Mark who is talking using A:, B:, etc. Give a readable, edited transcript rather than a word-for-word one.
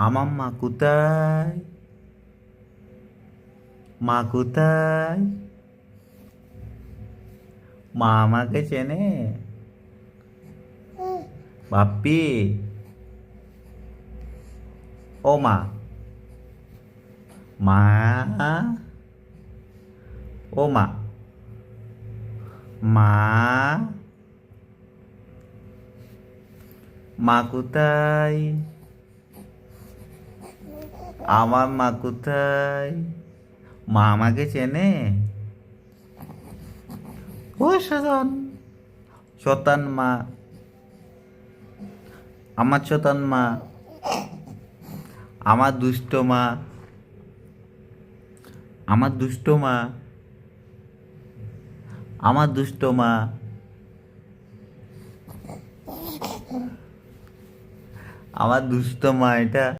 A: আমার মা কোথায়? মা কোথায়? মা আমাকে চেনে? বাপ্পি, ও মা, মা, ও মা, মা, মা কোথায়? আমার মা কোথায়? মা আমাকে চেনে? ও শতান, শতান মা, আমার শতান মা, আমার দুষ্ট মা, আমার দুষ্ট মা, আমার দুষ্ট মা, আমার দুষ্ট মা এটা।